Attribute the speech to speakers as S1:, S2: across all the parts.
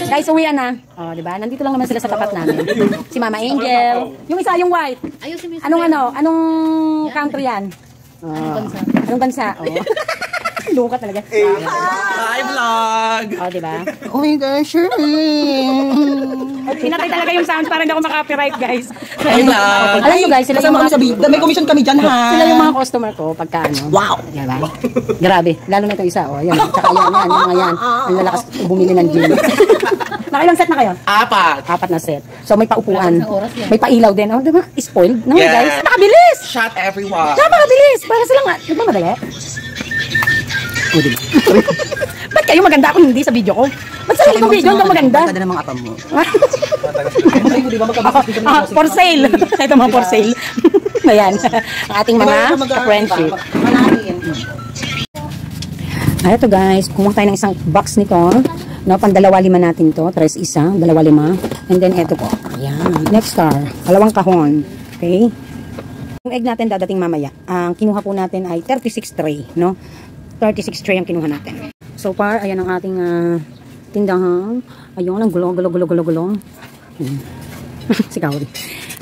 S1: Guys, uwian na. Oh, di ba? Nandito lang naman sila sa tapat namin. Si Mama Angel. Yung isa, yung white. Anong country yan? Anong bansa? Oh. Luka talaga.
S2: Hi, vlog!
S1: Oh, di ba?
S2: Oh my gosh,
S1: Pinatay talaga yung sound para hindi ako makapiright, guys.
S2: Hi, vlog!
S1: Alam nyo guys, sila yung mga...
S2: May commission kami dyan, ha?
S1: Sila yung mga customer ko pagka ano.
S2: Wow!
S1: Diba? Grabe. Lalo na itong isa. Oh, yan. Tsaka yan, yung mga yan. Ang lalakas bumili ng gym. Nakailang set na kayo?
S2: 4.
S1: 4 na set. So may paupuan. May pailaw din. Oh, diba? Spoiled. No,
S2: Yeah.
S1: guys? Napakabilis!
S2: Shot everyone.
S1: Napakabilis! Para sila nga. Nagmamadali. O, diba? Ba't kayo maganda ako hindi sa video ko? Ba't sa ko video hindi maganda?
S2: Maganda ng mga apam mo.
S1: For sale. Ito mga for sale. Ayan. Ang ating mga friendship. Ito guys, kumuha tayo ng isang box nito. No, pang 2.5 natin to. 3 isa, 2.5. And then ito po. Ayan. Next star. 2 kahon. Okay. Yung egg natin dadating mamaya. Ang kinuha po natin ay 36 tray. No? 36 tray ang kinuha natin. So far, ayan ang ating tindahan. Ayun, ang gulo. Si Kaori.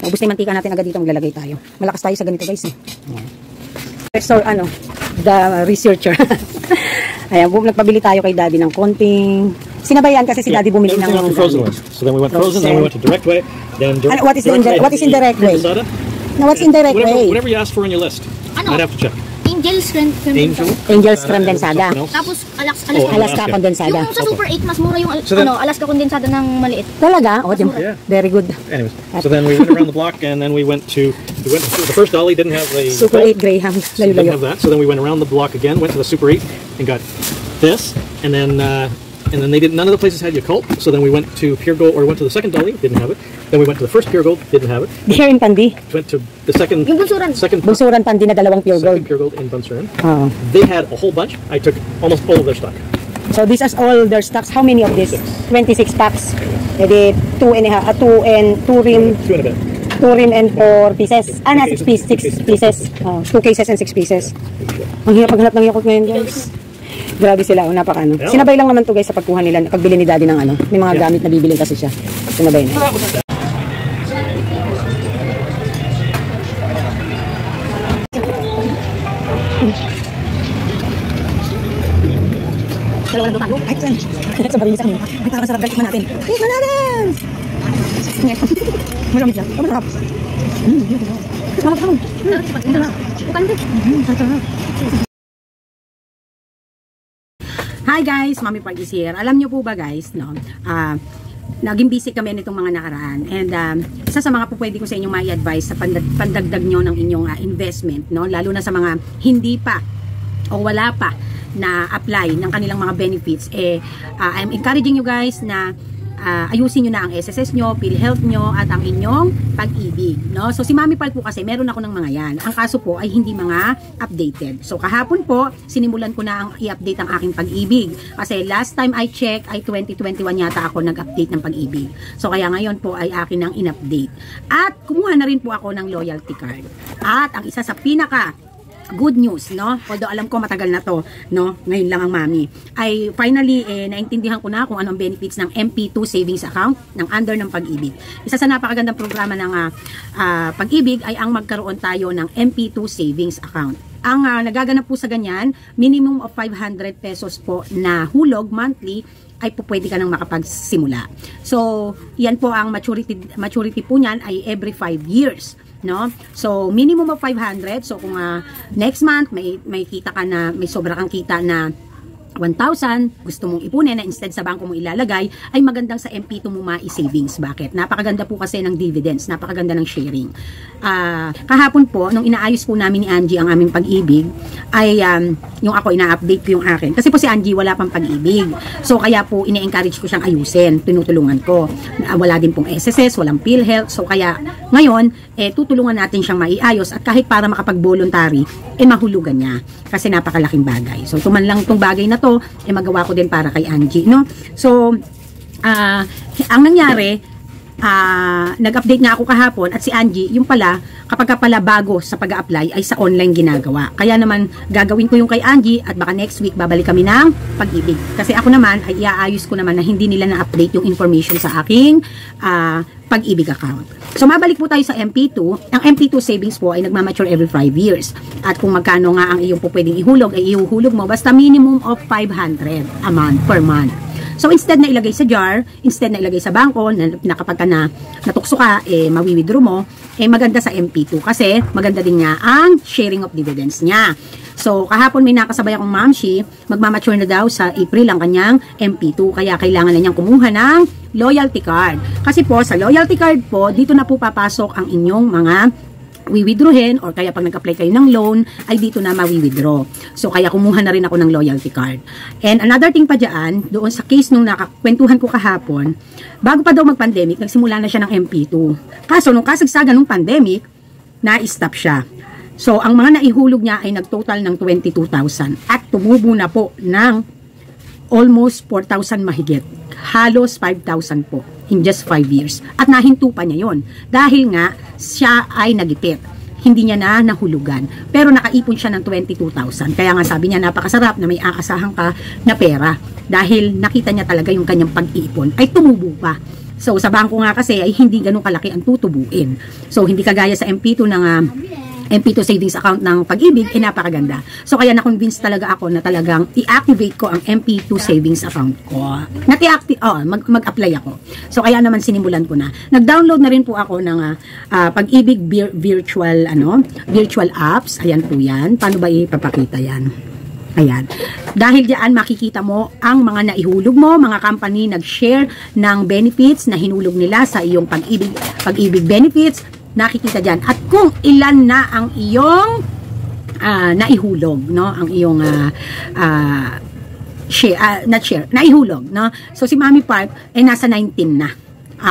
S1: Ubus na yung mantika natin agad dito, maglalagay tayo. Malakas tayo sa ganito guys. So, the researcher. Ayan, nagpabili tayo kay Daddy ng konting sinabayan kasi si Daddy bumili ng
S3: frozen ones. So then we went frozen, then we went to direct way. Then
S1: what is indirect way? No, what's indirect way?
S3: Whatever you ask for on your list. I'd have to check.
S4: Angel's
S1: condensada.
S4: Tapos
S1: Alaska condensada.
S4: Yung sa Super 8 mas mura yung Alaska condensada ng maliit.
S1: Talaga? Oh, very good.
S3: Anyways, so then we went around the block and then we went to the first dolly didn't have the
S1: Super 8 Graham.
S3: Didn't have that. So then we went around the block again, went to the Super 8 and got this, and then they didn't. None of the places had Yakult. So then we went to Pure Gold, or went to the second dolly, didn't have it. Then we went to the first Pure Gold, didn't have it.
S1: Here in Pandi.
S3: Went to the second.
S4: Yung Bunsuran.
S1: Bunsuran Pandi na 2 Pure Gold.
S3: Second Pure Gold in Bunsuran. They had a whole bunch. I took almost all of their stock.
S1: So this is all their stocks. How many of this? 26 packs. Edi 2 and a rim.
S3: 2 and a bit.
S1: 2 rim and 4 pieces. 6 pieces. 2 cases and 6 pieces. Ang hirap maghanap ng Yakult ngayon, guys. Grabe sila, napaka Sinabay lang naman to guys sa pagkuha nila, pagbili ni Daddy ng may mga gamit na bibili kasi siya. Sinabay na. Dalawa lang tayo. Ay, friend. Sa barilis kami. Ay, parang sarap galit natin. Tignan natin! Marami siya. Marap. Hi guys, Mami Pargis here. Alam niyo po ba guys, naging busy kami nitong mga nakaraan. And isa sa mga pwede ko sa inyong mai-advise sa pandagdag nyo ng inyong investment, no? Lalo na sa mga hindi pa o wala pa na apply ng kanilang mga benefits, I'm encouraging you guys na ayusin nyo na ang SSS nyo, PhilHealth nyo, at ang inyong pag-ibig, no? So si Mami Pal po kasi meron ako ng mga yan. Ang kaso po ay hindi mga updated. So kahapon po sinimulan ko na ang i-update ang aking pag-ibig kasi last time I check ay 2021 yata ako nag-update ng pag-ibig. So kaya ngayon po ay akin ang in-update. At kumuha na rin po ako ng loyalty card. At ang isa sa pinaka good news, no? Although alam ko matagal na to, no? Ngayon lang ang Mami. Ay finally naintindihan ko na kung ano ang benefits ng MP2 savings account ng under ng pag-ibig. Isa sa napakagandang programa ng pag-ibig ay ang magkaroon tayo ng MP2 savings account. Ang nagaganap po sa ganyan, minimum of 500 pesos po na hulog monthly ay po pwede ka nang makapagsimula. So, yan po ang maturity po niyan ay every 5 years. No? So, minimum of 500. So, kung next month may kita ka na, may sobra kang kita na 1,000, gusto mong ipunin na instead sa bangko mo ilalagay, ay magandang sa MP2 mo mai-savings. Bakit? Napakaganda po kasi ng dividends, napakaganda ng sharing. Kahapon po, nung inaayos po namin ni Angie ang aming pag-ibig, ay yung ako, ina-update ko yung akin. Kasi po si Angie wala pang pag-ibig. So, kaya po, ine-encourage ko siyang ayusin, tinutulungan ko. Wala din pong SSS, walang PhilHealth. So, kaya ngayon, tutulungan natin siyang maiayos at kahit para makapag-voluntary, mahulugan niya. Kasi napakalaking bagay. So, tuman lang itong bagay na to, magawa ko din para kay Angie, no? So, ang nangyari, nag-update nga ako kahapon at si Angie, yung pala, kapag pala bago sa pag-a-apply ay sa online ginagawa. Kaya naman gagawin ko yung kay Angie at baka next week babalik kami ng Pag-ibig. Kasi ako naman ay iaayos ko naman na hindi nila na-update yung information sa aking Pag-ibig account. So mabalik po tayo sa MP2. Ang MP2 savings po ay nagmamature every 5 years. At kung magkano nga ang iyong po pwedeng ihulog, ay ihuhulog mo basta minimum of 500 a month per month. So instead na ilagay sa jar, instead na ilagay sa bangko, na kapag ka natukso ka, mawi-withdraw mo, maganda sa MP2 kasi maganda din nga ang sharing of dividends niya. So kahapon may nakasabay akong mamshi, magmamature na daw sa April ang kanyang MP2, kaya kailangan na niyang kumuha ng loyalty card. Kasi po sa loyalty card po, dito na po papasok ang inyong mga withdrawin or kaya pag nag-apply kayo ng loan ay dito na mawi-withdraw. So kaya kumuha na rin ako ng loyalty card. And another thing pa dyan, doon sa case nung nakakwentuhan ko kahapon, bago pa daw mag-pandemic, nagsimula na siya ng MP2. Kaso nung kasagsagan ng pandemic, na-stop siya. So ang mga naihulog niya ay nagtotal ng 22,000 at tumubo na po ng almost 4,000 mahigit. Halos 5,000 po in just 5 years. At nahinto pa niya yon dahil nga siya ay nagipit. Hindi niya na nahulugan. Pero nakaipon siya ng 22,000. Kaya nga sabi niya napakasarap na may aasahan ka na pera. Dahil nakita niya talaga yung kanyang pag-iipon ay tumubo pa. So sa bangko nga kasi ay hindi ganun kalaki ang tutubuin. So hindi kagaya sa MP2 ng MP2 savings account ng Pag-ibig, napakaganda. So kaya na-convince talaga ako na talagang i-activate ko ang MP2 savings account ko. Mag-apply ako. So kaya naman sinimulan ko na. Nag-download na rin po ako ng Pag-ibig virtual apps. Ayan po yan. Paano ba ipapakita yan? Ayan. Dahil diyan makikita mo ang mga naihulog mo, mga company nag-share ng benefits na hinulog nila sa iyong Pag-ibig benefits. Nakikita dyan. At kung ilan na ang iyong naihulog, no? Ang iyong naihulog, no? So, si Mami Park ay nasa 19 na.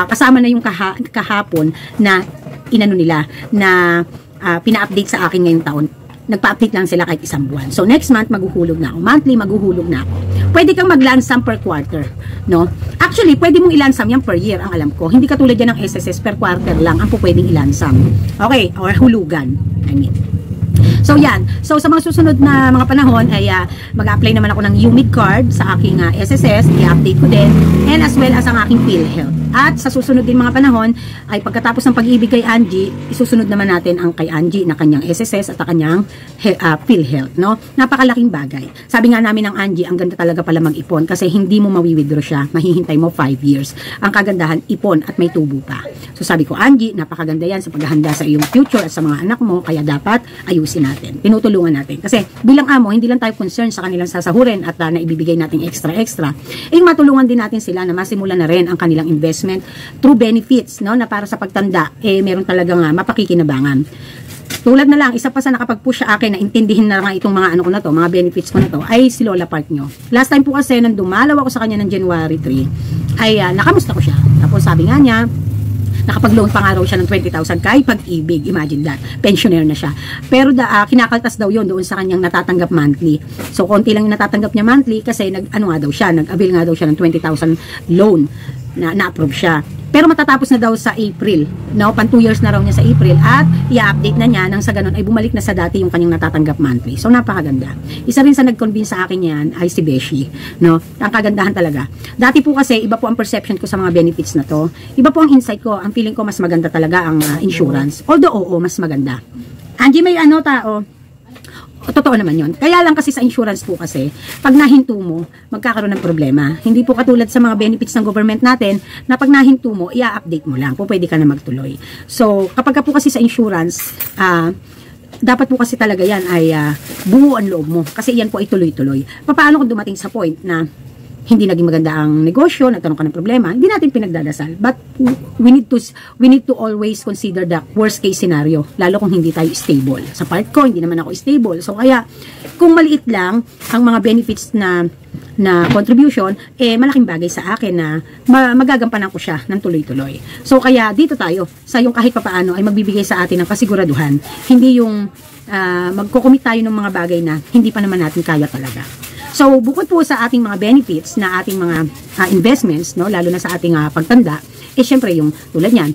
S1: Kasama na yung kahapon na inano nila, na pina-update sa akin ngayong taon. Nagpa-update lang sila kahit isang buwan. So, next month, maghuhulog na ako. Monthly, maghuhulog na ako. Pwede kang mag-lansam per quarter, no? Actually, pwede mong ilansam yan per year, ang alam ko. Hindi katulad yan ng SSS, per quarter lang ang pwedeng ilansam. Okay, or hulugan, I mean. So, yan. So, sa mga susunod na mga panahon, ay mag-apply naman ako ng UMID card sa aking SSS. I-update ko din. And as well as ang aking PhilHealth. At sa susunod din mga panahon, ay pagkatapos ng Pag-ibig kay Angie, isusunod naman natin ang kay Angie na kanyang SSS at kanyang PhilHealth, no? Napakalaking bagay. Sabi nga namin ng Angie, ang ganda talaga pala mag-ipon kasi hindi mo mawi-withdraw siya. Mahihintay mo 5 years. Ang kagandahan, ipon at may tubo pa. So, sabi ko, Angie, napakaganda yan sa paghahanda sa iyong future at sa mga anak mo, kaya dapat ayusin natin. Tinutulungan natin. Kasi bilang amo, hindi lang tayo concerned sa kanilang sasahurin at na ibibigay natin extra. Matulungan din natin sila na masimulan na rin ang kanilang investment through benefits, no, na para sa pagtanda, meron talagang mapakikinabangan. Tulad na lang, isa pa sa nakapag-push sa akin na intindihin na nga itong mga ko na to, mga benefits ko na to, ay si Lola Park nyo. Last time po kasi, nang dumalaw ako sa kanya ng January 3, ay nakamusta ko siya. Tapos sabi nga niya, nakapag-loan pa nga raw siya ng 20,000 kay Pag-ibig. Imagine that. Pensioner na siya. Pero kinakaltas daw yon doon sa kanyang natatanggap monthly. So, konti lang yung natatanggap niya monthly kasi nag-avail nga daw siya ng 20,000 loan na na-approve siya. Pero matatapos na daw sa April. No, pan 2 years na raw niya sa April at i-update na niya nang sa ganun ay bumalik na sa dati yung kanyang natatanggap monthly. So napakaganda. Isa rin sa nag-convince sa akin yan ay si Beshi. No, ang kagandahan talaga. Dati po kasi iba po ang perception ko sa mga benefits na to. Iba po ang insight ko. Ang feeling ko mas maganda talaga ang insurance. Although mas maganda. Angie, may tao. Totoo naman yun. Kaya lang kasi sa insurance po kasi, pag nahinto mo, magkakaroon ng problema. Hindi po katulad sa mga benefits ng government natin, na pag nahinto mo, i-update mo lang. Pwede ka na magtuloy. So, kapag po kasi sa insurance, dapat po kasi talaga yan ay buo ang loob mo. Kasi yan po ay tuloy-tuloy. Paano kung dumating sa point na hindi naging maganda ang negosyo, nagtanong ka ng problema, hindi natin pinagdadasal. But we need to always consider the worst case scenario, lalo kung hindi tayo stable. Sa part ko, hindi naman ako stable. So kaya, kung maliit lang ang mga benefits na contribution, malaking bagay sa akin na magagampanan ko siya ng tuloy-tuloy. So kaya dito tayo, sa yung kahit papaano ay magbibigay sa atin ng kasiguraduhan. Hindi yung magkukumit tayo ng mga bagay na hindi pa naman natin kaya talaga. So, bukod po sa ating mga benefits na ating mga investments, no, lalo na sa ating pagtanda, syempre yung tulad niyan,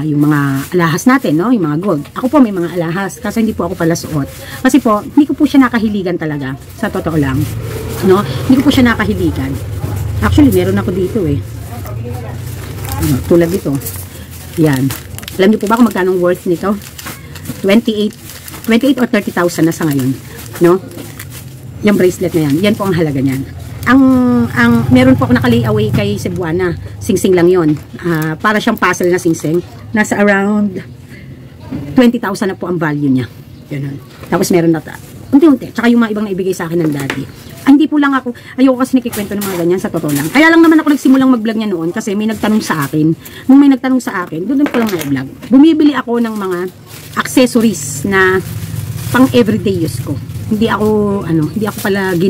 S1: yung mga alahas natin, no, yung mga gold. Ako po may mga alahas kasi hindi po ako pala suot. Kasi po, hindi ko po siya nakahiligan talaga, sa totoo lang. No, hindi ko po siya nakahiligan. Actually, meron ako dito tulad dito. Yan. Alam niyo po ba kung magkano worth nito? 28 or 30,000 na sa ngayon, no? Yung bracelet na yan. Yan po ang halaga niyan. Ang meron po ako naka-layaway kay Cebuana. Sing-sing lang yon. Para siyang puzzle na sing-sing. Nasa around 20,000 na po ang value niya. Ganun. Tapos meron na unti-unti. Tsaka yung mga ibang naibigay sa akin ng daddy. Hindi po lang ako, ayoko kasi nakikwento ng mga ganyan sa totoo lang. Kaya lang naman ako nagsimulang mag-vlog niya noon kasi may nagtanong sa akin. Nung may nagtanong sa akin, doon ko lang na-vlog. Bumibili ako ng mga accessories na pang everyday use ko. Hindi ako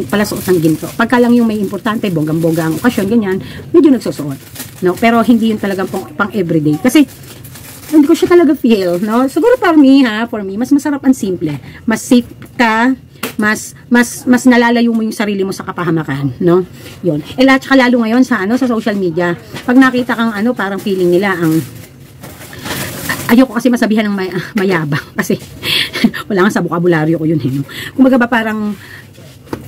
S1: pala suot ng ginto. Pagka lang yung may importante, bonggang-bongga ang okasyon, ganyan, medyo nagsusuot. No? Pero hindi yun talagang pang everyday. Kasi, hindi ko siya talaga feel, no? Siguro for me, mas masarap ang simple. Mas safe ka, mas nalalayo mo yung sarili mo sa kapahamakan, no? Yun. Tsaka lalo ngayon sa social media, pag nakita kang parang feeling nila ayoko kasi masabihan ng mayabang kasi wala nga sa bokabularyo ko yun, no? Kumbaga ba parang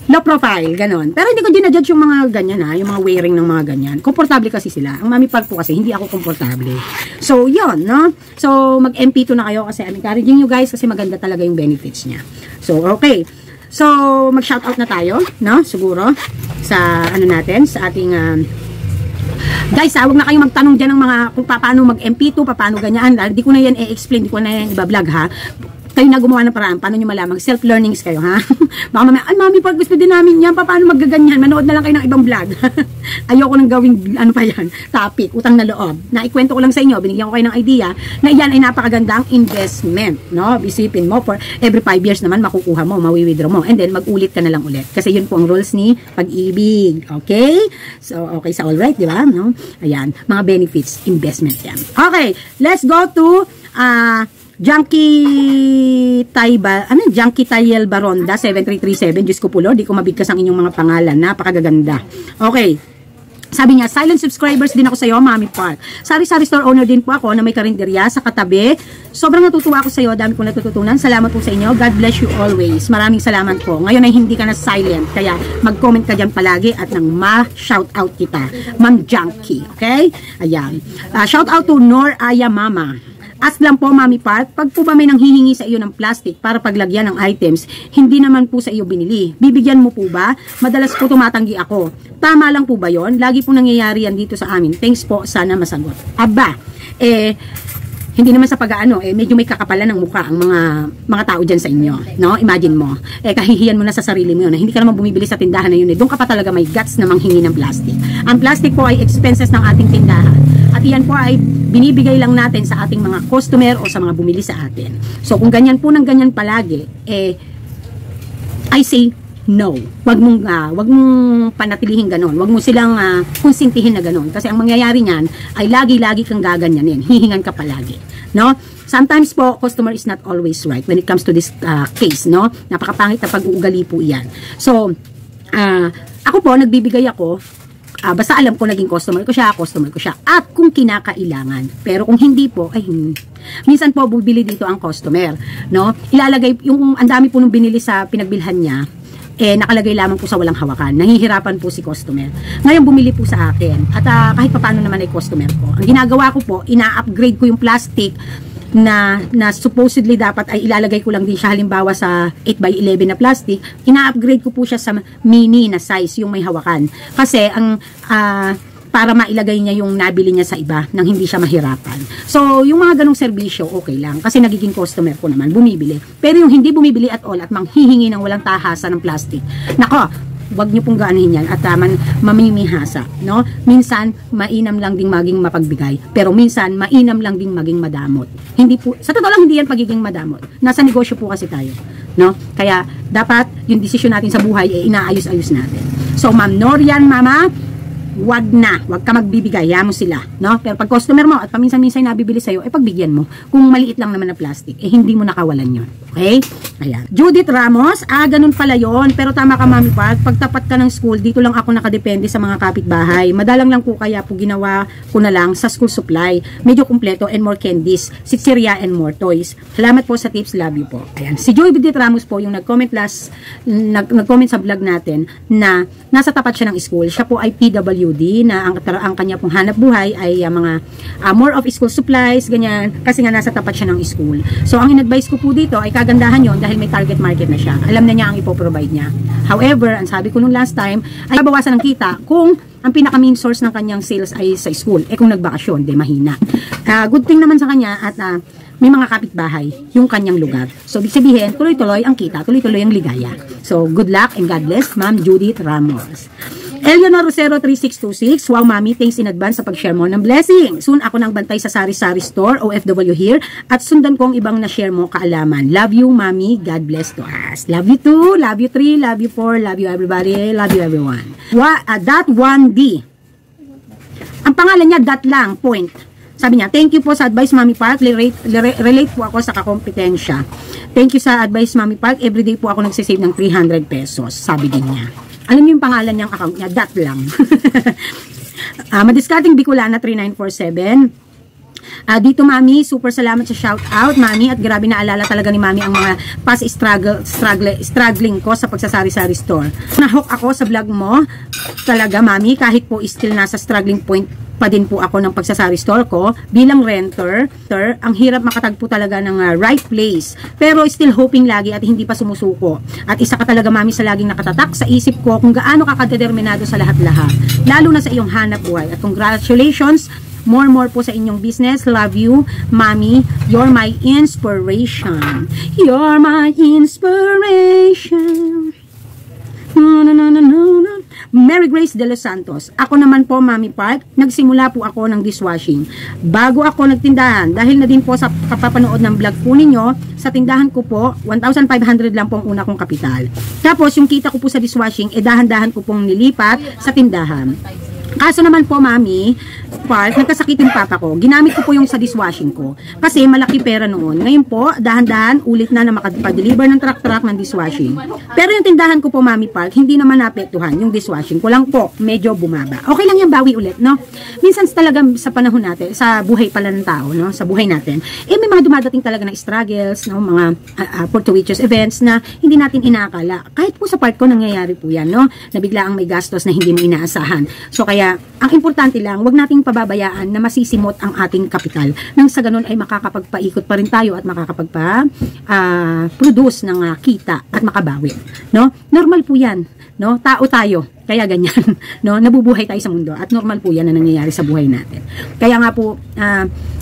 S1: low profile, ganon. Pero hindi ko dinajudge yung mga ganyan, yung mga wearing ng mga ganyan. Komportable kasi sila. Ang mami part po kasi, hindi ako komportable. So, yun, no? So, mag-MP2 na kayo kasi I'm encouraging you guys kasi maganda talaga yung benefits niya. So, okay. So, mag-shoutout na tayo, no? Siguro, sa natin, sa ating guys, huwag na kayong magtanong dyan ng mga kung paano mag-MP2, paano ganyan. Hindi ko na yan i-explain, hindi ko na yan i-vlog, ha? Kayo na gumawa ng paraan, paano nyo malaman? Self-learnings kayo, ha? Baka mamaya, mami, pag gusto din namin yan, paano magaganyan? Manood na lang kayo ng ibang vlog. Ayoko nang gawing, topic, utang na loob. Naikwento ko lang sa inyo, binigyan ko kayo ng idea, na yan ay napakagandang investment, no? Isipin mo, for every 5 years naman, makukuha mo, mawi-withdraw mo, and then, mag-ulit ka na lang ulit. Kasi yun po ang rules ni Pag-ibig, okay? So, okay sa all right, di ba? No? Ayan, mga benefits, investment yan. Okay, let's go to, Junkie Tayel Baronda 7337. Diyos ko po Lord, di ko mabigkas ang inyong mga pangalan. Napakaganda. Okay. Sabi niya, silent subscribers din ako sa iyo, Mami Park. Sari-sari store owner din po ako na may karinderya sa katabi. Sobrang natutuwa ako sa iyo, dami kong natututunan. Salamat po sa inyo. God bless you always. Maraming salamat po. Ngayon ay hindi ka na silent, kaya mag-comment ka dyan palagi at nang ma-shoutout kita. Ma'am Junkie. Okay? Ayan. Shoutout to Nor Aya Mama. Ask lang po, Mami Pat, pag po ba may nanghihingi sa iyo ng plastic para paglagyan ng items, hindi naman po sa iyo binili. Bibigyan mo po ba? Madalas po tumatanggi ako. Tama lang po ba yon? Lagi po nangyayari yan dito sa amin. Thanks po, sana masagot. Aba, hindi naman sa medyo may kakapalan ng mukha ang mga tao dyan sa inyo, no? Imagine mo, kahihiyan mo na sa sarili mo yun, hindi ka naman bumibili sa tindahan na yun, doon ka pa talaga may guts na manghingi ng plastic. Ang plastic po ay expenses ng ating tindahan, at iyan po ay binibigay lang natin sa ating mga customer o sa mga bumili sa atin. So, kung ganyan po ng ganyan palagi, I say, no. Wag mong panatilihin ganon. Wag mo silang konsintihin na ganon. Kasi ang mangyayari niyan ay lagi-lagi kang gaganyanin. Hihingan ka palagi. No? Sometimes po, customer is not always right when it comes to this case. No? Napakapangit na pag-uugali po yan. So, ako po, nagbibigay ako, basta alam ko naging customer ko siya. At kung kinakailangan. Pero kung hindi po, ay minsan po, bubili dito ang customer. No? Ilalagay, yung ang dami po nung binili sa pinagbilhan niya, nakalagay lamang po sa walang hawakan. Nahihirapan po si customer. Ngayon, bumili po sa akin. At kahit paano naman ay customer ko. Ang ginagawa ko po, ina-upgrade ko yung plastic na supposedly dapat ay ilalagay ko lang din siya halimbawa sa 8x11 na plastic. Ina-upgrade ko po siya sa mini na size, yung may hawakan. Kasi, para mailagay niya yung nabili niya sa iba nang hindi siya mahirapan. So, yung mga ganong serbisyo, okay lang. Kasi nagiging customer ko naman, bumibili. Pero yung hindi bumibili at all at manghihingi ng walang tahasan ng plastic, nako, wag niyo pong gaanin yan at mamimihasa. No? Minsan, mainam lang ding maging mapagbigay. Pero minsan, mainam lang ding maging madamot. Hindi po, sa totoo lang, hindi yan pagiging madamot. Nasa negosyo po kasi tayo. No? Kaya, dapat yung desisyon natin sa buhay, inaayos-ayos natin. So, Ma'am Norian, Mama, wag ka magbibigay, mo sila, no? Pero pag customer mo at paminsan-minsan nabibili sa'yo, pagbigyan mo. Kung maliit lang naman na plastic, hindi mo nakawalan yon. Okay? Ayan. Judith Ramos, ganun pala yon. Pero tama ka, Mami Pat, pagtapat ka ng school, dito lang ako nakadepende sa mga kapitbahay. Madalang lang po kaya po ginawa ko na lang sa school supply. Medyo kumpleto and more candies, sitseria and more toys. Salamat po sa tips, love you po. Ayan. Si Judith Ramos po yung nag-comment nag-comment sa vlog natin na nasa tapat siya ng school. Siya po ay PWD na ang kanya pong hanap buhay ay mga more of school supplies, ganyan, kasi nga nasa tapat siya ng school. So, ang in-advise ko po dito ay kagandahan yon dahil may target market na siya. Alam na niya ang ipoprovide niya. However, ang sabi ko nung last time, ay babawasan ng kita kung ang pinaka-main source ng kanyang sales ay sa school. Kung nagbakasyon, mahina. Good thing naman sa kanya at may mga kapitbahay yung kanyang lugar. So, ibig sabihin, tuloy-tuloy ang kita, tuloy-tuloy ang ligaya. So, good luck and God bless, Ma'am Judith Ramos. Eleanor Rosero 3626, wow Mami, thanks in advance sa pag-share mo ng blessing. Soon ako nang bantay sa Sari-Sari Store, OFW here, at sundan ko ang ibang na-share mo kaalaman. Love you Mami, God bless to us. Love you 2, love you 3, love you 4, love you everybody, love you everyone. That 1D. Ang pangalan niya, that lang, point. Sabi niya, thank you po sa advice Mami Park, relate po ako sa kakompetensya. Thank you sa advice Mami Park, everyday po ako nagsisave ng 300 pesos, sabi din niya. Alam niyo yung pangalan niyang account niya, that lang. Madiscarding Bicolana 3947. Dito Mami, super salamat sa shout out Mami, at grabe na alala talaga ni Mami ang mga past struggling ko sa pagsasari-sari store. Nahook ako sa vlog mo talaga Mami, kahit po still nasa struggling point pa din po ako ng pagsasari store ko bilang renter. Ang hirap makatagpo talaga ng right place, pero still hoping lagi at hindi pa sumusuko. At isa ka talaga Mami sa laging nakatatak sa isip ko kung gaano ka kadeterminado sa lahat-lahat, lalo na sa iyong hanap buhay. At congratulations, more po sa inyong business. Love you Mami, you're my inspiration, you're my inspiration. No. Mary Grace de los Santos. Ako naman po Mami Park, nagsimula po ako ng dishwashing. Bago ako nagtindahan, dahil na din po sa kapapanood ng vlog po ninyo, sa tindahan ko po, 1,500 lang po ang una kong kapital. Tapos yung kita ko po sa dishwashing, dahan-dahan ko pong nilipat sa tindahan. Kaso naman po Mami Park, nagkasakit yung papa ko. Ginamit ko po yung sa dishwashing ko kasi malaki pera noon. Ngayon po, dahan-dahan ulit na makapag-deliver ng truck ng dishwashing. Pero yung tindahan ko po Mami Park, hindi naman naapektuhan. Yung dishwashing ko lang po, medyo bumaba. Okay lang yung bawi ulit, no? Minsan talaga sa panahon natin, sa buhay pala ng tao, no? Sa buhay natin, may mga dumadating talaga na struggles, no? Mga fortuitous events na hindi natin inaakala. Kahit po sa part ko nangyayari po yan, no? Nabigla ang may gastos na hindi mo inaasahan. So kaya ang importante lang, wag nating pababayaan na masisimot ang ating kapital. Nang sa ganun ay makakapagpaikot pa rin tayo at makakapagpa-produce ng kita at makabawi. No? Normal po yan. No? Tao tayo. Kaya ganyan. No? Nabubuhay tayo sa mundo at normal po yan na nangyayari sa buhay natin. Kaya nga po,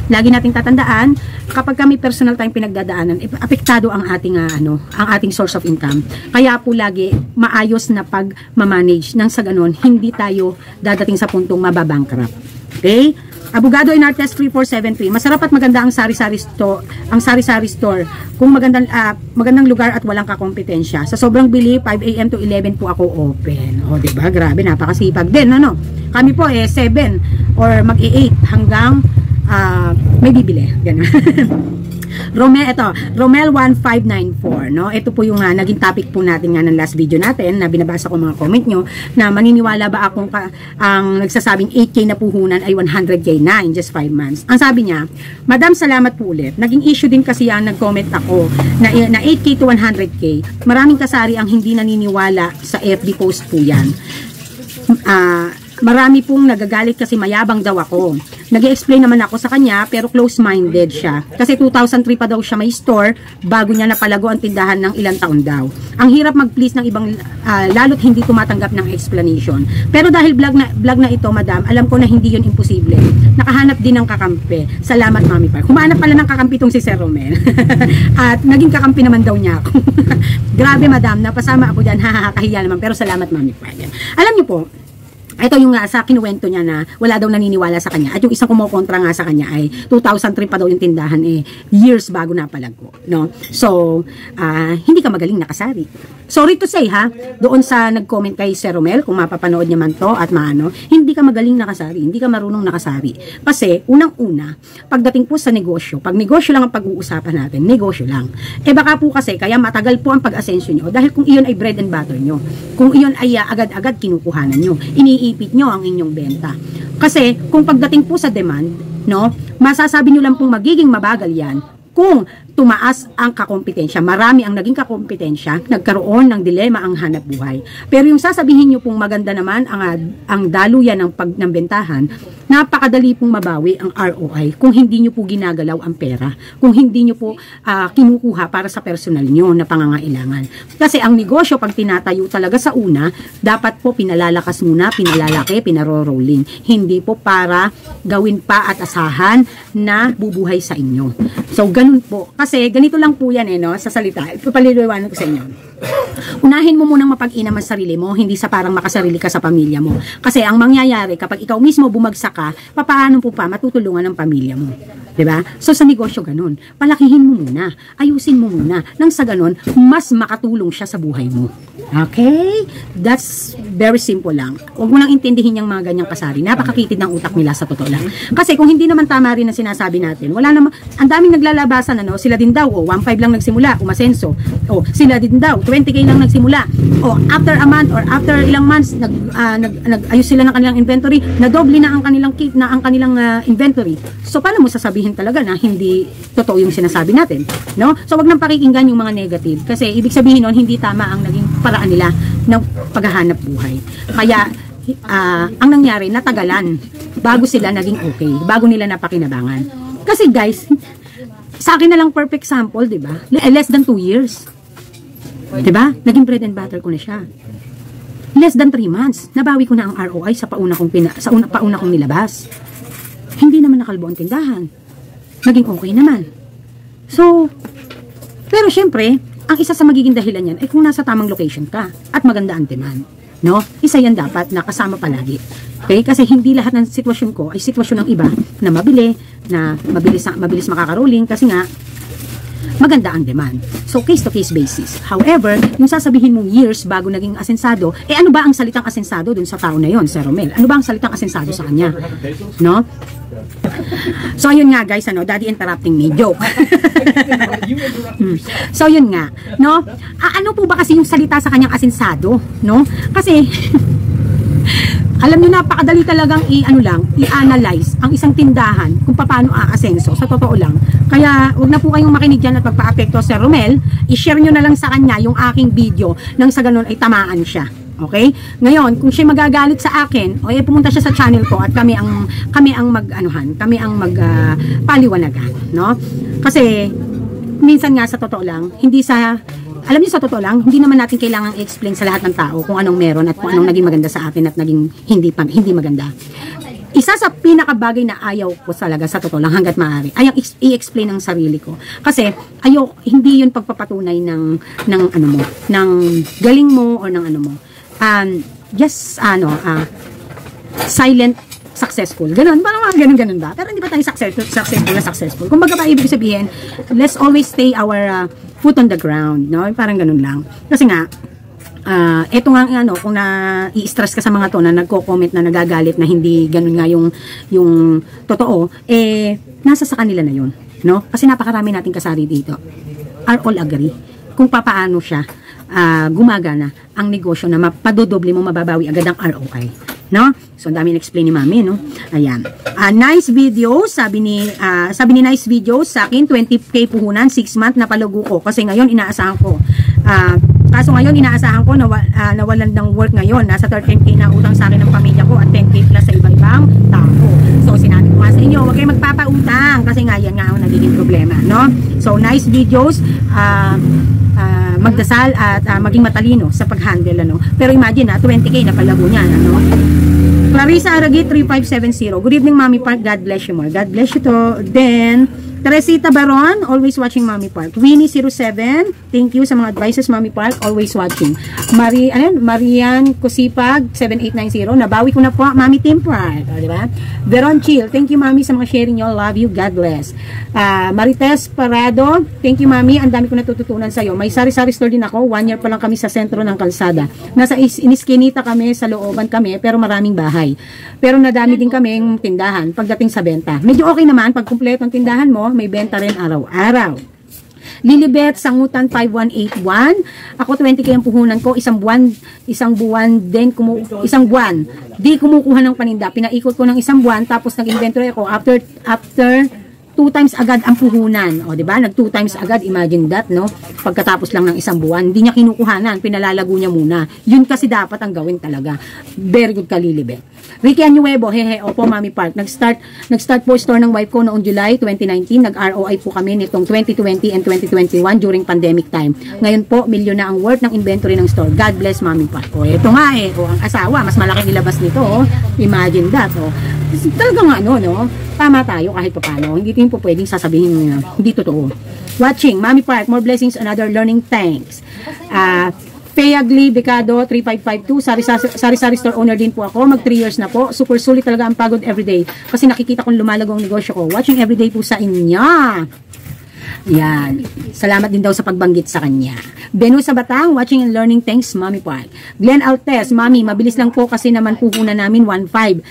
S1: lagi nating tatandaan, kapag kami personal tayong pinagdadaanan, apektado ang ating ang ating source of income. Kaya po lagi maayos na pag-manage nang sa ganun hindi tayo dadating sa puntong mababankrupt. Okay? Abogado in Artes 3473. Masarap at maganda ang sari-sari store. Kung magandang lugar at walang kakompetensya. Sa sobrang bili, 5 AM to 11 po ako open. O, diba? Grabe, napakasipag din, ano? Kami po 7 or mag-8 hanggang may bibili. Ganun. Romel 1594, no? Ito po yung naging topic po natin nga ng last video natin na binabasa ko mga comment nyo na maniniwala ba akong ang nagsasabing 8K na puhunan ay 100K na in just 5 months. Ang sabi niya, Madam, salamat po ulit. Naging issue din kasi ang nag-comment ako na 8K to 100K. Maraming kasari ang hindi naniniwala sa FB post po yan. Marami pong nagagalit kasi mayabang daw ako. Nag-i-explain naman ako sa kanya pero close-minded siya. Kasi 2003 pa daw siya may store bago niya napalago ang tindahan ng ilang taon daw. Ang hirap mag-please ng ibang lalo't hindi tumatanggap ng explanation. Pero dahil vlog na ito, Madam, alam ko na hindi yun imposible. Nakahanap din ng kakampi. Salamat, Mami Park. Humanap pala ng kakampi itong si Sir Romel. At naging kakampi naman daw niya ako. Grabe, Madam, napasama ako dyan. Kahiya naman. Pero salamat, Mami Park. Alam niyo po, Ito yung sa kinuwento niya na wala daw naniniwala sa kanya. At yung isang kumukontra nga sa kanya ay 2003 pa daw yung tindahan years bago napalagpo, no? So, hindi ka magaling nakasari. Sorry to say ha, doon sa nag-comment kay Sir Romel, kung mapapanood niya man to at maano, hindi ka magaling nakasari, hindi ka marunong nakasari. Kasi, unang-una, pagdating po sa negosyo, pag negosyo lang ang pag-uusapan natin, negosyo lang. Baka po kasi, kaya matagal po ang pag-asensyo nyo, dahil kung iyon ay bread and butter nyo, kung iyon ay agad-agad kinukuhanan nyo, iniipit nyo ang inyong benta. Kasi, kung pagdating po sa demand, no, masasabi nyo lang pong magiging mabagal yan, kung tumaas ang kakompetensya, marami ang naging kakompetensya, nagkaroon ng dilema ang hanap buhay. Pero yung sasabihin nyo pong maganda naman ang daluyan ng bentahan, napakadali pong mabawi ang ROI kung hindi nyo po ginagalaw ang pera, kung hindi nyo po kinukuha para sa personal nyo na pangangailangan. Kasi ang negosyo pag tinatayo talaga sa una, dapat po pinalalakas muna, pinalalaki, pinaro-rolling. Hindi po para gawin pa at asahan na bubuhay sa inyo. So, ganun po. Kasi ganito lang po yan no, sa salita. Ipapaliliwanag ko sa inyo. Unahin mo munang mapag-ina ang sarili mo, hindi sa parang makasarili ka sa pamilya mo. Kasi ang mangyayari kapag ikaw mismo bumagsak ka, papaano po pa matutulungan ng pamilya mo? 'Di ba? So sa negosyo ganun, palakihin mo muna, ayusin mo muna, nang sa ganun mas makatulong siya sa buhay mo. Okay? That's very simple lang. Huwag mo nang intindihin yung mga ganyang kasari. Napakakitid ng utak nila sa totoo lang. Kasi kung hindi naman tama rin ang sinasabi natin, wala naman, ang daming naglalabasan sila din daw, 1.5 lang nagsimula, umasenso. Sila din daw, 20k lang nagsimula. After a month or after ilang months, nag-ayos sila ng kanilang inventory, nadoble na ang kanilang inventory. So paano mo sasabihin talaga na hindi totoo yung sinasabi natin, no? So wag nang pakikinggan yung mga negative kasi ibig sabihin nun hindi tama ang naging paraan nila ng paghahanap buhay. Kaya ang nangyari natagalan bago sila naging okay, bago nila napakinabangan. Kasi guys, sa akin na lang perfect sample, 'di ba? Less than 2 years. 'Di ba? Naging bread and butter ko na siya. Less than 3 months, nabawi ko na ang ROI sa pauna kong nilabas. Hindi naman nakalbo ang tindahan. Naging okay naman. So, pero syempre, ang isa sa magiging dahilan yan ay kung nasa tamang location ka at maganda ang demand. No? Isa yan dapat na kasama palagi. Okay? Kasi hindi lahat ng sitwasyon ko ay sitwasyon ng iba na mabilis makakaroling kasi nga maganda ang demand. So, case-to-case basis. However, yung sasabihin mong years bago naging asensado, ano ba ang salitang asensado dun sa tao na yon, Sir Romel? Ano ba ang salitang asensado sa kanya? No? So, ayun nga guys, daddy interrupting me. Joke. So, yun nga. No? Ano po ba kasi yung salita sa kanyang asensado? No? Kasi, alam niyo napakadali talagang i-analyze ang isang tindahan kung paano aasenso, sa totoo lang. Kaya, wag na po kayong makinig dyan at magpa-apekto, Sir Romel. I-share nyo na lang sa kanya yung aking video nang sa ganun ay tamaan siya. Okay? Ngayon, kung siya magagalit sa akin, pumunta siya sa channel ko at kami ang paliwanagan, no? Kasi minsan nga sa totoo lang, alam niyo sa totoo lang, hindi naman natin kailangang i-explain sa lahat ng tao kung anong meron at kung anong naging maganda sa atin at naging hindi maganda. Isa sa pinakabagay na ayaw ko talaga sa totoo lang hanggat maaari, ay i-explain ang sarili ko. Kasi hindi yun pagpapatunay ng galing mo o ng ano mo. Silent successful. Ganun, parang ganun ba? Pero hindi ba tayo successful? Kung baga pa ibig sabihin, let's always stay our foot on the ground, no? Parang ganun lang. Kasi nga, eto nga kung i-stress ka sa mga to na nagko-comment na nagagalit na hindi ganun nga yung totoo, nasa sa kanila na yun, no? Kasi napakarami nating kasari dito. Are all agree kung papaano siya gumagana ang negosyo na mapadodoble mo, mababawi agad ang ROI, no? So ang dami na-explain ni Mami, no? Ayan. Nice video, sabi ni nice video sa akin, 20k puhunan, 6 month na palugo ko kasi ngayon inaasahan ko. Kaso ngayon inaasahan ko na nawalan ng work ngayon, nasa 13k na utang sa akin ng pamilya ko at 10k plus sa ibang tao. So sinabi ko nga sa inyo, huwag kayong magpapautang kasi nga yan nga ang nagiging problema, no? So nice videos, magdasal at maging matalino sa pag-handle, Pero imagine 20k na palago niyan, Clarissa Aragit 3570. Good evening, Mami Park. God bless you more. God bless you to. Then Teresita Baron, always watching Mommy Park. Winnie07, thank you sa mga advices Mommy Park, always watching. Marian Kusipag 7890, nabawi ko na po Mommy Team Park, di ba? Veron Chill, thank you Mommy sa mga sharing nyo, love you, God bless. Marites Parado, thank you Mommy, ang dami ko natututunan sa iyo. May sari-sari store din ako, 1 year pa lang kami sa sentro ng kalsada. Nasa iniskinita kami, sa looban kami, pero maraming bahay. Pero nadami din kaming tindahan pagdating sa benta. Medyo okay naman, pag kumpleto ang tindahan mo, may benta rin araw-araw. Lilibet, Sangutan 5181. Ako 20k ang puhunan ko, isang buwan di kumukuha ng paninda. Pinaikot ko ng isang buwan, tapos nag-inventory ako after 2 times agad ang puhunan. O, di ba? Nag 2 times agad. Imagine that, no? Pagkatapos lang ng isang buwan. Hindi niya kinukuhanan. Pinalalago niya muna. Yun kasi dapat ang gawin talaga. Very good ka, Lilibet. Ricky Anuevo, hehe, opo, Mommy Park. Nag-start po store ng wife ko noong July 2019. Nag-ROI po kami nitong 2020 and 2021 during pandemic time. Ngayon po, milyon na ang worth ng inventory ng store. God bless, Mommy Park. O, ito nga eh. O, ang asawa, mas malaki ilabas nito, oh. Imagine that, oh. Talagang ano, no? Tama tayo kahit paano. Hindi din po pwedeng sasabihin hindi totoo. Watching, Mommy Park, more blessings, another learning, thanks. Fayagli Becado 3552, sari-sari store owner din po ako. Mag 3 years na po. Super sulit talaga ang pagod everyday. Kasi nakikita kong lumalago ang negosyo ko. Watching everyday po sa inyo. Yan. Salamat din daw sa pagbanggit sa kanya. Benu sa Batang, watching and learning, thanks Mommy Park. Glenn Altes, Mommy, mabilis lang po kasi naman puhunan namin 1.5.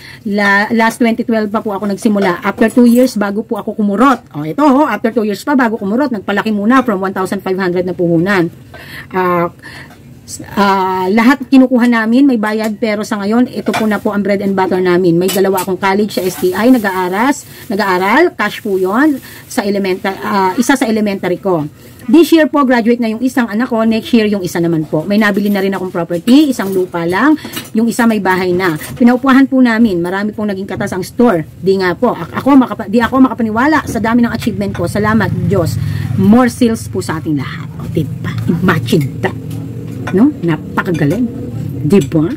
S1: Last 2012 pa po ako nagsimula. After 2 years, bago po ako kumurot. O, ito ho, after 2 years pa, bago kumurot, nagpalaki muna from 1,500 na puhunan. Lahat kinukuha namin, may bayad, pero sa ngayon, ito po na po ang bread and butter namin. May dalawa akong college sa STI, nag-aaral, cash po yun, isa sa elementary ko. This year po, graduate na yung isang anak ko, next year yung isa naman po. May nabili na rin akong property, isang lupa lang, yung isa may bahay na. Pinaupuhan po namin, marami pong naging katas ang store. Di nga po, di ako makapaniwala sa dami ng achievement ko. Salamat, Diyos. More sales po sa ating lahat. O, diba? Imagine that. No? Napakagaling. Diba?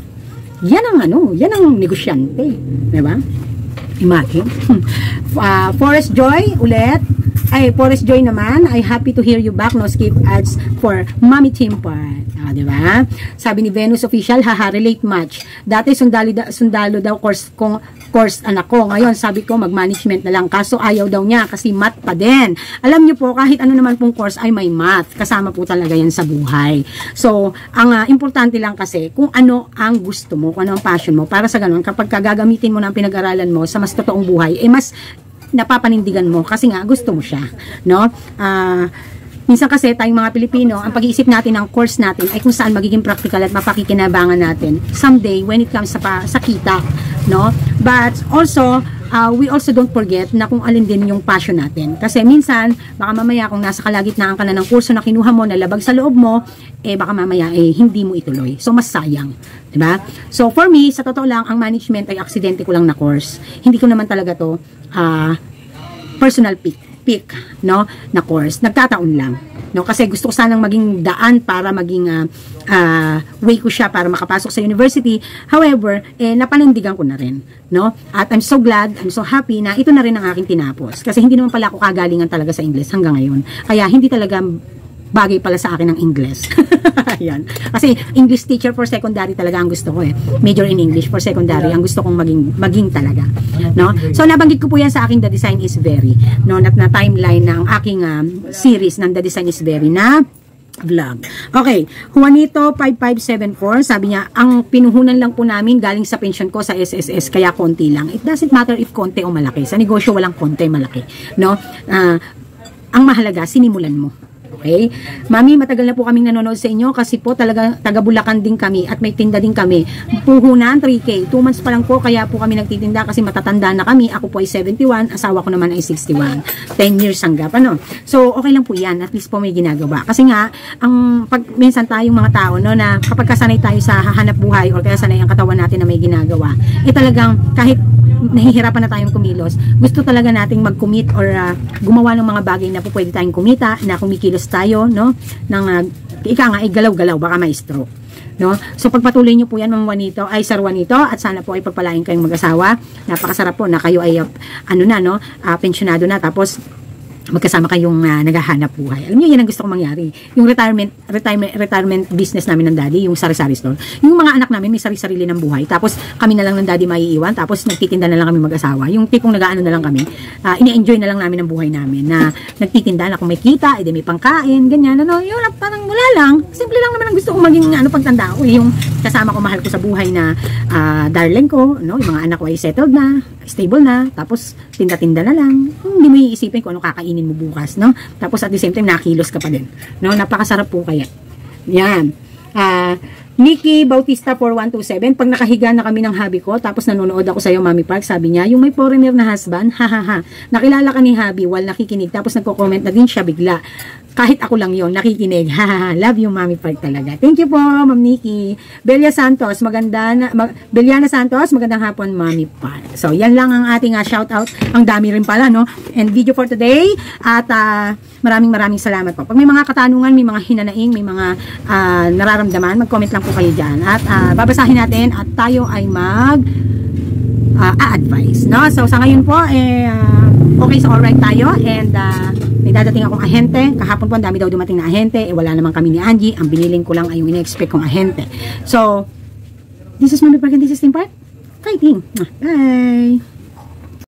S1: Yan ang negosyante. Diba? Imagine. Forest Joy, ulit. Forest Joy naman, I happy to hear you back. No skip ads for Mommy Team Park. Diba? Sabi ni Venus Official, haha, relate much. Dati sundalo daw course anak ko. Ngayon, sabi ko, mag-management na lang. Kaso ayaw daw niya kasi math pa din. Alam niyo po, kahit ano naman pong course ay may math. Kasama po talaga yan sa buhay. So, ang importante lang kasi, kung ano ang gusto mo, kung ano ang passion mo, para sa ganun, kapag gagamitin mo na ang pinag-aralan mo sa mas totoong buhay, mas napapanindigan mo kasi nga gusto mo siya, no? Minsan kasi tayong mga Pilipino, ang pag-iisip natin ng course natin ay kung saan magiging practical at mapakikinabangan natin someday when it comes sa kita, no? But also, we also don't forget na kung alin din yung passion natin. Kasi minsan, baka mamaya kung nasa kalagitnaan ka na ng kurso na kinuha mo, nalabag sa loob mo, baka mamaya hindi mo ituloy. So, mas sayang. Diba? So, for me, sa totoo lang, ang management ay aksidente ko lang na course. Hindi ko naman talaga to personal pick, no, na course. Nagkataon lang. No, kasi gusto ko sanang maging daan para maging way ko siya para makapasok sa university. However, napanindigan ko na rin, no? At I'm so glad, I'm so happy na ito na rin ang aking tinapos. Kasi hindi naman pala ako kagalingan talaga sa English hanggang ngayon. Kaya hindi talaga bagay pala sa akin ng English. Yan. Kasi English teacher for secondary talaga ang gusto ko Major in English for secondary ang gusto kong maging talaga. No? So nabanggit ko po yan sa aking The Design is Very, no, na timeline ng aking series ng The Design is Very na vlog. Okay, Juanito 5574, sabi niya, ang pinuhunan lang po namin galing sa pension ko sa SSS, kaya konti lang. It doesn't matter if konti o malaki. Sa negosyo walang konti, malaki. No? Ang mahalaga, sinimulan mo. Okay? Mami, matagal na po kaming nanonood sa inyo kasi po talaga taga Bulacan din kami at may tinda din kami. Puhunan 3K. 2 months pa lang po kaya po kami nagtitinda kasi matatanda na kami. Ako po ay 71, asawa ko naman ay 61. 10 years hanggap, ano? So, okay lang po yan. At least po may ginagawa. Kasi nga, minsan tayong mga tao, no, na kapag kasanay tayo sa hanap buhay or kaya sanay ang katawan natin na may ginagawa, talagang kahit nahihirapan na tayong kumilos, gusto talaga nating mag-commit or gumawa ng mga bagay na po pwede tayong kumita, na kumikilos tayo, no? Ika nga, galaw-galaw, baka maestro. No? So, pagpatuloy nyo po yan, Ma'am Juanito, ay Sir Juanito, at sana po ay pagpalain kayong mag-asawa. Napakasarap po na kayo ay, pensyonado na, tapos, magkasama kayong naghahanap buhay. Alam niyo, yan ang gusto kong mangyari. Yung retirement business namin ng daddy, yung sari-sari store. Yung mga anak namin may sari-sarili ng buhay. Tapos kami na lang ng daddy maiiwan. Tapos nagtitinda na lang kami mag-asawa. Yung tipong nag-aano na lang kami. Ine-enjoy na lang namin ang buhay namin. Na nagtitinda na kung may kita, edi may pangkain, ganyan. Ano, yun, parang wala lang. Simple lang naman ang gusto kong maging pagtanda ko. Yung kasama ko, mahal ko sa buhay na darling ko, no? Yung mga anak ko ay settled na, stable na. Tapos tinda-tinda na lang. Hindi mo iisipin kung ano kakainin mo bukas, no? Tapos at the same time nakilos ka pa din, no? Napakasarap po kaya. Yan. Nikki Bautista 4127, pag nakahiga na kami ng hubby ko, tapos nanonood ako sa iyo, Mami Park, sabi niya, yung may foreigner na husband, hahaha, nakilala ka ni hubby while nakikinig, tapos nagko-comment na din siya bigla. Kahit ako lang yon nakikinig. Hahaha, love you, Mami Park talaga. Thank you po, Ma'am Nikki. Beliana Santos, magandang hapon, Mami Park. So, yan lang ang ating shout out. Ang dami rin pala, no? And video for today. At maraming salamat po. Pag may mga katanungan, may mga hinanaing, may mga nararamdaman, mag-comment lang po kayo dyan. At babasahin natin at tayo ay a-advise, no? So, sa ngayon po, okay, so alright tayo. And may dadating akong ahente. Kahapon po, ang dami daw dumating na ahente. Wala naman kami ni Angie. Ang biniling ko lang ay yung ina-expect kong ahente. So, this is Mami Park and this is Tim Park. Fighting. Bye!